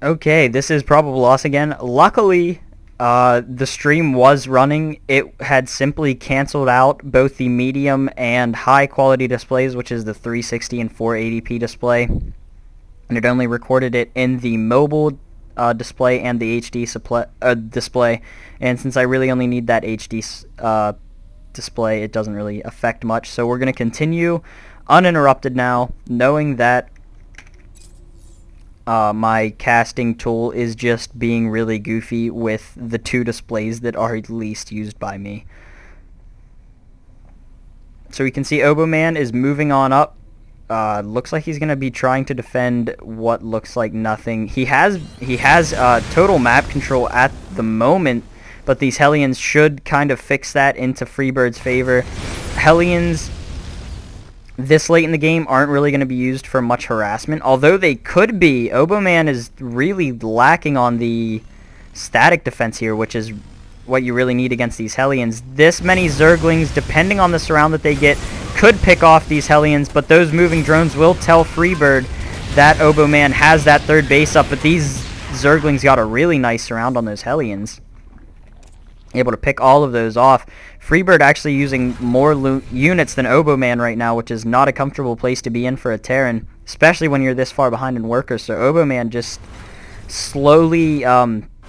Okay, this is probable loss again. Luckily, the stream was running. It had simply canceled out both the medium and high quality displays, which is the 360 and 480p display. And it only recorded it in the mobile display and the HD display. And since I really only need that HD display, it doesn't really affect much. So we're going to continue uninterrupted now, knowing that my casting tool is just being really goofy with the two displays that are least used by me. So we can see Oboeman is moving on up. Looks like he's going to be trying to defend what looks like nothing. He has total map control at the moment, but these Hellions should kind of fix that into Freebird's favor. Hellions this late in the game aren't really going to be used for much harassment, although they could be. Oboeman is really lacking on the static defense here, which is what you really need against these Hellions. This many Zerglings, depending on the surround that they get, could pick off these Hellions, but those moving drones will tell Freebird that Oboeman has that third base up, but these Zerglings got a really nice surround on those Hellions. Able to pick all of those off. Freebird actually using more units than Oboeman right now, which is not a comfortable place to be in for a Terran, especially when you're this far behind in workers. So Oboeman just slowly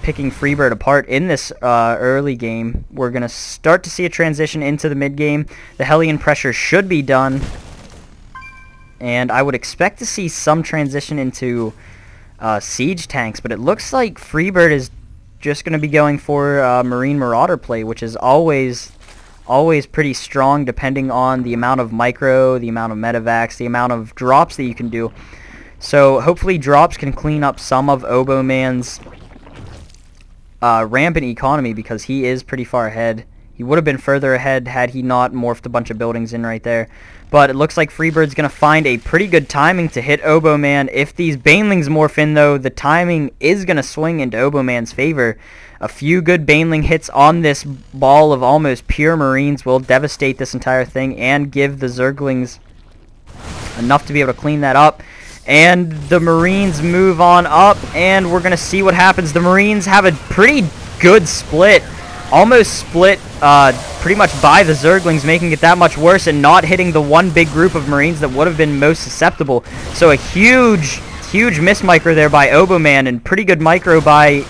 picking Freebird apart in this early game. We're going to start to see a transition into the mid game. The Hellion pressure should be done, and I would expect to see some transition into siege tanks, but it looks like Freebird is just going to be going for Marine Marauder play, which is always pretty strong depending on the amount of micro, the amount of medevacs, the amount of drops that you can do. So hopefully drops can clean up some of Oboeman's rampant economy, because he is pretty far ahead. He would have been further ahead had he not morphed a bunch of buildings in right there. But it looks like Freebird's going to find a pretty good timing to hit Oboeman. If these Banelings morph in, though, the timing is going to swing into Oboeman's favor. A few good Baneling hits on this ball of almost pure Marines will devastate this entire thing and give the Zerglings enough to be able to clean that up. And the Marines move on up, and we're going to see what happens. The Marines have a pretty good split. Almost split pretty much by the Zerglings, making it that much worse and not hitting the one big group of Marines that would have been most susceptible. So a huge miss micro there by Oboeman, and pretty good micro by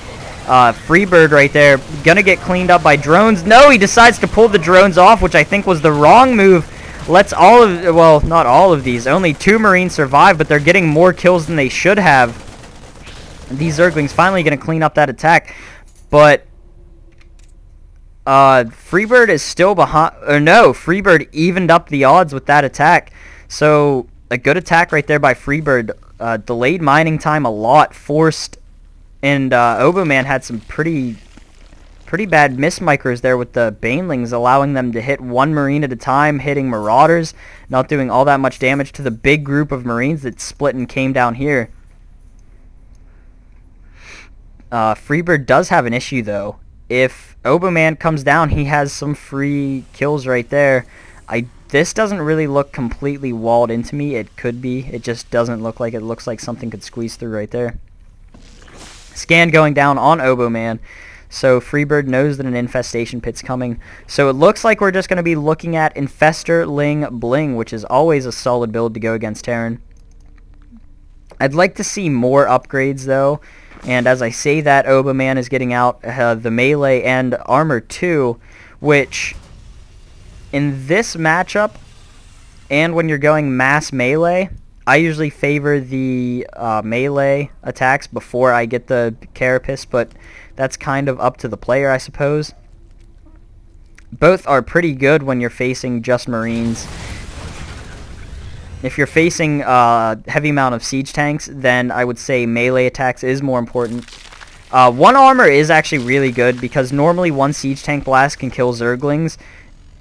Freebird right there. Gonna get cleaned up by drones. No, he decides to pull the drones off, which I think was the wrong move. Lets all of, well, not all of these. Only 2 Marines survive, but they're getting more kills than they should have. And these Zerglings finally gonna clean up that attack, but Freebird is still behind, or no, Freebird evened up the odds with that attack. So a good attack right there by Freebird. Delayed mining time a lot, forced, and Oboeman had some pretty bad miss micros there with the Banelings, allowing them to hit 1 Marine at a time, hitting Marauders, not doing all that much damage to the big group of Marines that split and came down here. Freebird does have an issue, though. If Oboeman comes down, he has some free kills right there. This doesn't really look completely walled into me. It could be. It just doesn't look like it. Looks like something could squeeze through right there. Scan going down on Oboeman. So Freebird knows that an infestation pit's coming. So it looks like we're just going to be looking at Infestor Ling Bling, which is always a solid build to go against Terran. I'd like to see more upgrades, though. And as I say that, Oboeman is getting out the melee and armor too, which in this matchup, and when you're going mass melee, I usually favor the melee attacks before I get the carapace, but that's kind of up to the player, I suppose. Both are pretty good when you're facing just Marines. If you're facing heavy amount of siege tanks, then I would say melee attacks is more important. 1 armor is actually really good, because normally 1 siege tank blast can kill Zerglings,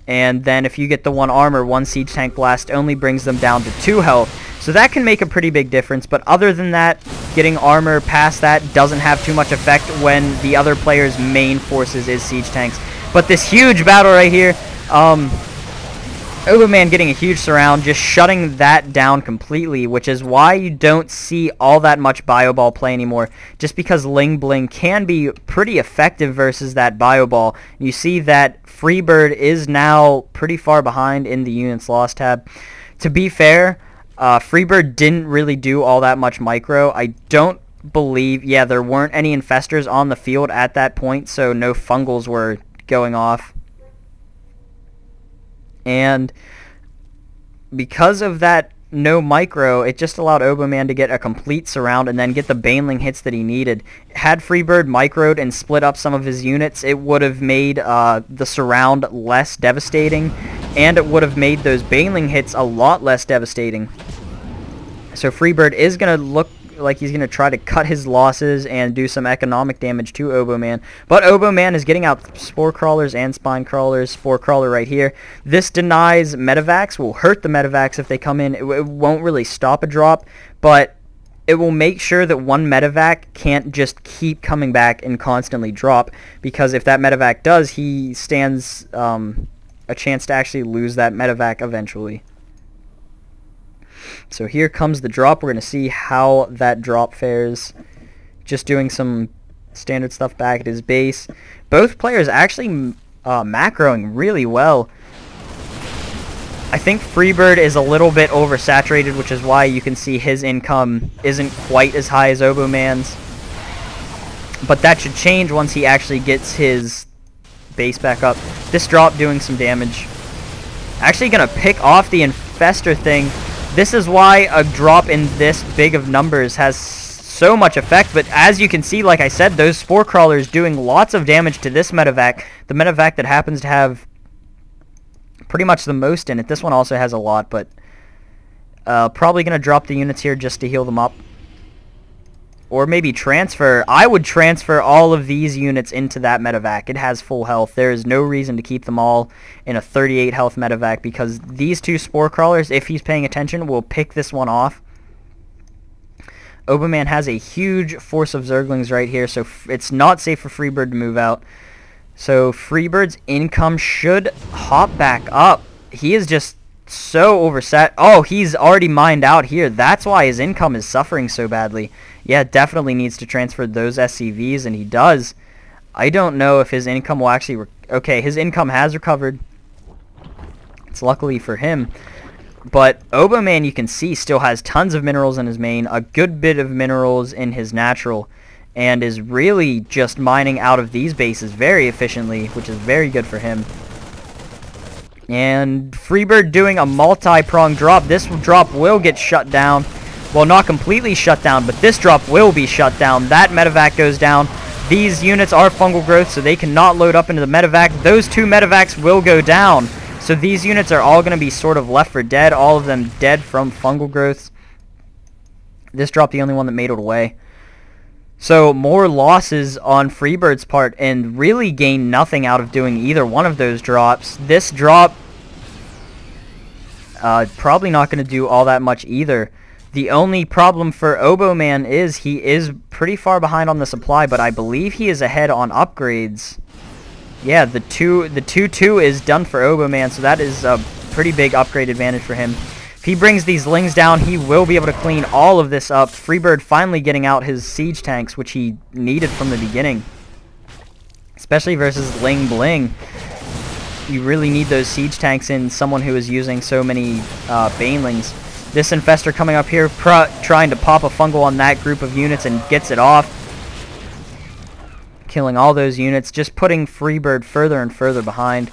and then if you get the 1 armor, 1 siege tank blast only brings them down to 2 health. So that can make a pretty big difference, but other than that, getting armor past that doesn't have too much effect when the other player's main forces is siege tanks. But this huge battle right here, Oboeman getting a huge surround, just shutting that down completely, which is why you don't see all that much Bio Ball play anymore, just because Ling Bling can be pretty effective versus that Bio Ball. You see that Freebird is now pretty far behind in the units lost tab. To be fair, Freebird didn't really do all that much micro. I don't believe, yeah, there weren't any infestors on the field at that point, so no fungals were going off. And because of that no micro, it just allowed Oboeman to get a complete surround and then get the Baneling hits that he needed. Had Freebird microed and split up some of his units, it would have made the surround less devastating, and it would have made those Baneling hits a lot less devastating. So Freebird is going to look like he's going to try to cut his losses and do some economic damage to Oboeman. But Oboeman is getting out Spore Crawlers and Spine Crawlers. Spore Crawler right here. This denies Medivacs, will hurt the Medivacs if they come in. It won't really stop a drop, but it will make sure that one Medivac can't just keep coming back and constantly drop, because if that Medivac does, he stands a chance to actually lose that Medivac eventually. So here comes the drop. We're going to see how that drop fares. Just doing some standard stuff back at his base. Both players actually macroing really well. I think Freebird is a little bit oversaturated, which is why you can see his income isn't quite as high as Oboeman's. But that should change once he actually gets his base back up. This drop doing some damage. Actually going to pick off the Infestor thing. This is why a drop in this big of numbers has so much effect, but as you can see, like I said, those Spore Crawlers doing lots of damage to this Medivac, the Medivac that happens to have pretty much the most in it. This one also has a lot, but probably going to drop the units here just to heal them up. Or maybe transfer. I would transfer all of these units into that Medivac. It has full health. There is no reason to keep them all in a 38 health Medivac, because these two Spore Crawlers, if he's paying attention, will pick this one off. Oboeman has a huge force of Zerglings right here, so it's not safe for Freebird to move out. So Freebird's income should hop back up. He is just so overset. Oh, he's already mined out here. That's why his income is suffering so badly. Yeah, definitely needs to transfer those SCVs, and he does. I don't know if his income will actually... Okay, his income has recovered. It's luckily for him. But Oboeman, you can see, still has tons of minerals in his main, a good bit of minerals in his natural, and is really just mining out of these bases very efficiently, which is very good for him. And Freebird doing a multi-prong drop. This drop will get shut down. Well, not completely shut down, but this drop will be shut down. That Medivac goes down. These units are fungal growth, so they cannot load up into the Medivac. Those two Medivacs will go down. So these units are all going to be sort of left for dead. All of them dead from fungal growths. This drop the only one that made it away. So more losses on Freebird's part, and really gain nothing out of doing either one of those drops. This drop probably not going to do all that much either. The only problem for Oboeman is he is pretty far behind on the supply, but I believe he is ahead on upgrades. Yeah, the 2-2 is done for Oboeman, so that is a pretty big upgrade advantage for him. If he brings these Lings down, he will be able to clean all of this up. Freebird finally getting out his siege tanks, which he needed from the beginning. Especially versus Ling Bling. You really need those siege tanks in someone who is using so many Banelings. This Infestor coming up here, trying to pop a fungal on that group of units and gets it off. Killing all those units, just putting Freebird further and further behind.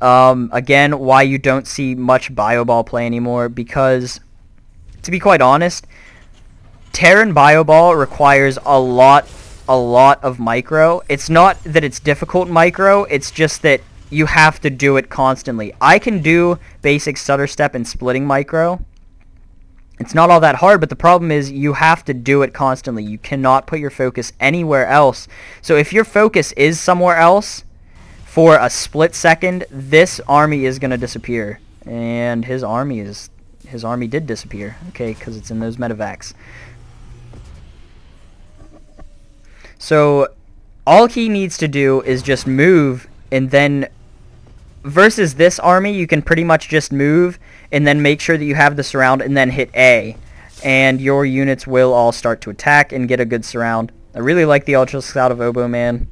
Again, why you don't see much Bio Ball play anymore, because, to be quite honest, Terran Bio Ball requires a lot of micro. It's not that it's difficult micro, it's just that you have to do it constantly. I can do basic stutter step and splitting micro. It's not all that hard, but the problem is you have to do it constantly. You cannot put your focus anywhere else. So if your focus is somewhere else for a split second, this army is going to disappear. And his army did disappear. Okay, because it's in those Medivacs. So all he needs to do is just move and then versus this army, you can pretty much just move and then make sure that you have the surround and then hit A. And your units will all start to attack and get a good surround. I really like the Ultralisks out of Oboeman.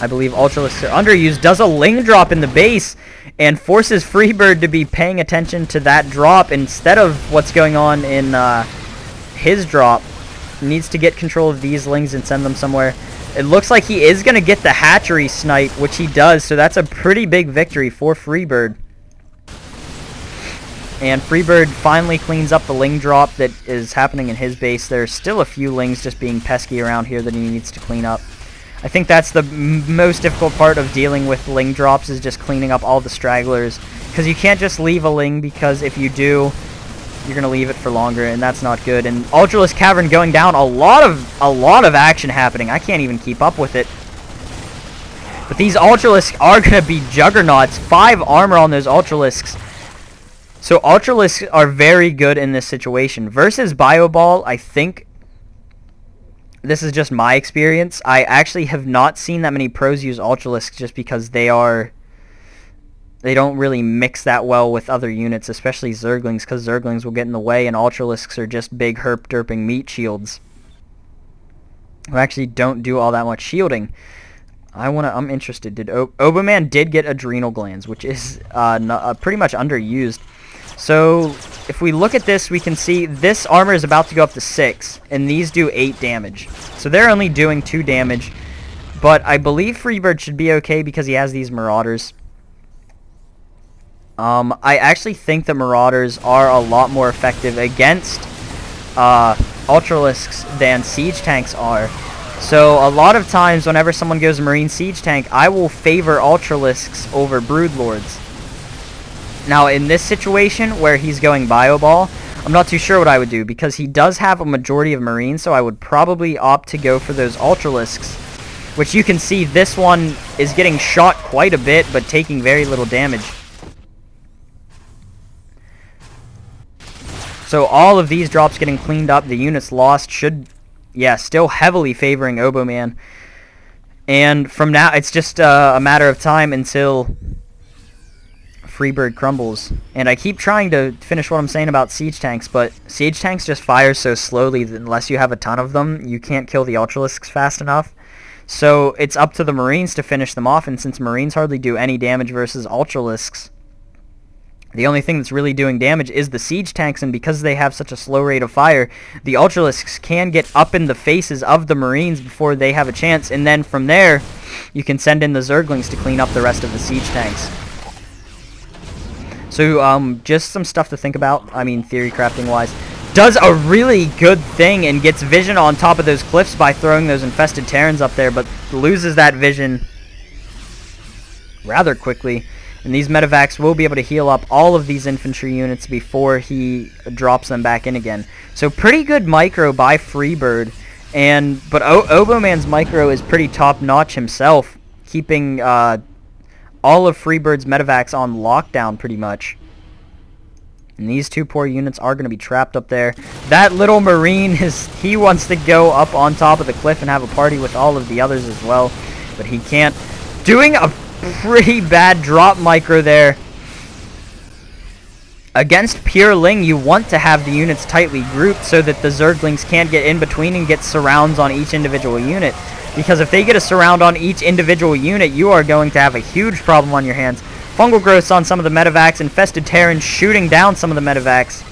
I believe Ultralisks are underused. Does a Ling drop in the base and forces Freebird to be paying attention to that drop instead of what's going on in his drop. Needs to get control of these Lings and send them somewhere. It looks like he is going to get the hatchery snipe, which he does, so that's a pretty big victory for Freebird. And Freebird finally cleans up the Ling drop that is happening in his base. There's still a few Lings just being pesky around here that he needs to clean up. I think that's the most difficult part of dealing with Ling drops, is just cleaning up all the stragglers. Because you can't just leave a Ling, because if you do, you're going to leave it for longer, and that's not good. And Ultralisk Cavern going down, a lot of action happening. I can't even keep up with it. But these Ultralisks are going to be juggernauts. 5 armor on those Ultralisks. So Ultralisks are very good in this situation. Versus Bioball, I think, this is just my experience, I actually have not seen that many pros use Ultralisks just because they don't really mix that well with other units, especially Zerglings, because Zerglings will get in the way, and Ultralisks are just big herp-derping meat shields who actually don't do all that much shielding. I'm interested. Oboeman did get Adrenal Glands, which is pretty much underused. So if we look at this, we can see this armor is about to go up to 6, and these do 8 damage. So they're only doing 2 damage, but I believe Freebird should be okay because he has these Marauders. I actually think the Marauders are a lot more effective against Ultralisks than Siege Tanks are. So a lot of times whenever someone goes Marine Siege Tank, I will favor Ultralisks over Broodlords. Now in this situation where he's going Bioball, I'm not too sure what I would do, because he does have a majority of Marines, so I would probably opt to go for those Ultralisks, which you can see this one is getting shot quite a bit, but taking very little damage. So all of these drops getting cleaned up, the units lost should, yeah, still heavily favoring Oboeman. And from now, it's just a matter of time until Freebird crumbles. And I keep trying to finish what I'm saying about Siege Tanks, but Siege Tanks just fire so slowly that unless you have a ton of them, you can't kill the Ultralisks fast enough. So it's up to the Marines to finish them off, and since Marines hardly do any damage versus Ultralisks, the only thing that's really doing damage is the Siege Tanks, and because they have such a slow rate of fire, the Ultralisks can get up in the faces of the Marines before they have a chance, and then from there, you can send in the Zerglings to clean up the rest of the Siege Tanks. So, just some stuff to think about, I mean, theory crafting-wise. Does a really good thing and gets vision on top of those cliffs by throwing those infested Terrans up there, but loses that vision rather quickly. And these medevacs will be able to heal up all of these infantry units before he drops them back in again. So pretty good micro by Freebird, but Oboeman's micro is pretty top-notch himself, keeping all of Freebird's medevacs on lockdown pretty much. And these 2 poor units are going to be trapped up there. That little Marine, he wants to go up on top of the cliff and have a party with all of the others as well, but he can't. Doing a pretty bad drop micro there. Against pure Ling, you want to have the units tightly grouped so that the Zerglings can't get in between and get surrounds on each individual unit. Because if they get a surround on each individual unit, you are going to have a huge problem on your hands. Fungal growths on some of the medevacs, infested Terrans shooting down some of the medevacs.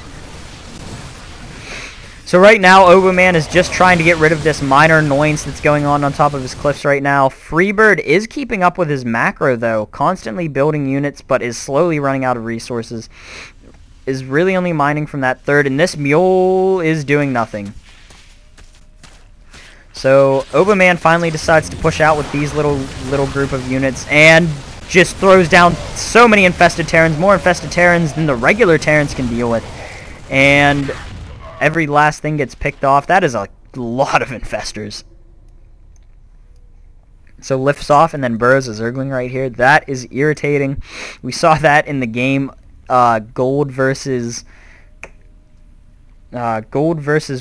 So right now, Oboeman is just trying to get rid of this minor annoyance that's going on top of his cliffs right now. Freebird is keeping up with his macro, though, constantly building units, but is slowly running out of resources. Is really only mining from that third, and this mule is doing nothing. So Oboeman finally decides to push out with these little group of units, and just throws down so many infested Terrans, more infested Terrans than the regular Terrans can deal with. And every last thing gets picked off. That is a lot of infestors. So lifts off and then burrows a Zergling right here. That is irritating. We saw that in the game Gold versus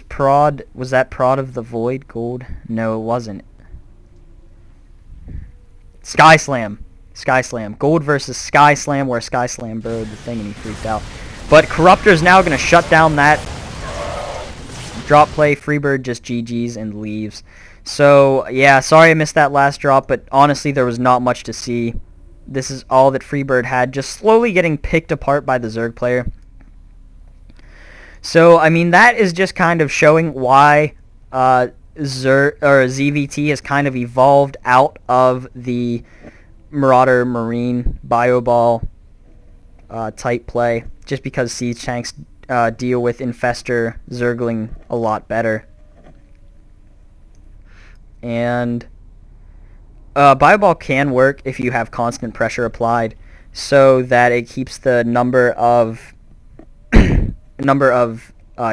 Prod. Was that Prod of the Void? Gold? No, it wasn't. Sky Slam. Sky Slam. Gold versus Sky Slam, where Sky Slam burrowed the thing and he freaked out. But Corruptor's now going to shut down that drop play. Freebird just GG's and leaves. So, yeah, sorry I missed that last drop, but honestly there was not much to see. This is all that Freebird had, just slowly getting picked apart by the Zerg player. So, I mean, that is just kind of showing why ZVT has kind of evolved out of the Marauder Marine Bio Ball type play, just because Siege Tanks deal with Infestor Zergling a lot better. And Bio Ball can work if you have constant pressure applied, so that it keeps the number of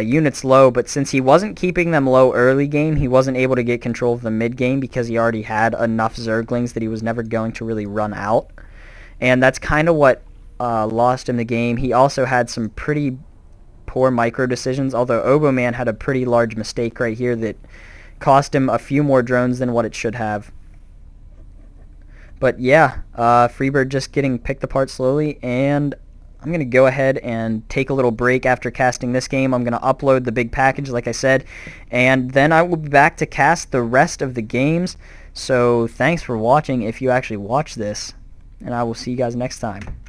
units low, but since he wasn't keeping them low early game, he wasn't able to get control of the mid game because he already had enough Zerglings that he was never going to really run out. And that's kind of what lost him the game. He also had some pretty poor micro decisions, although Oboeman had a pretty large mistake right here that cost him a few more drones than what it should have. But yeah, Freebird just getting picked apart slowly, and I'm going to go ahead and take a little break after casting this game. I'm going to upload the big package, like I said, and then I will be back to cast the rest of the games. So thanks for watching if you actually watch this, and I will see you guys next time.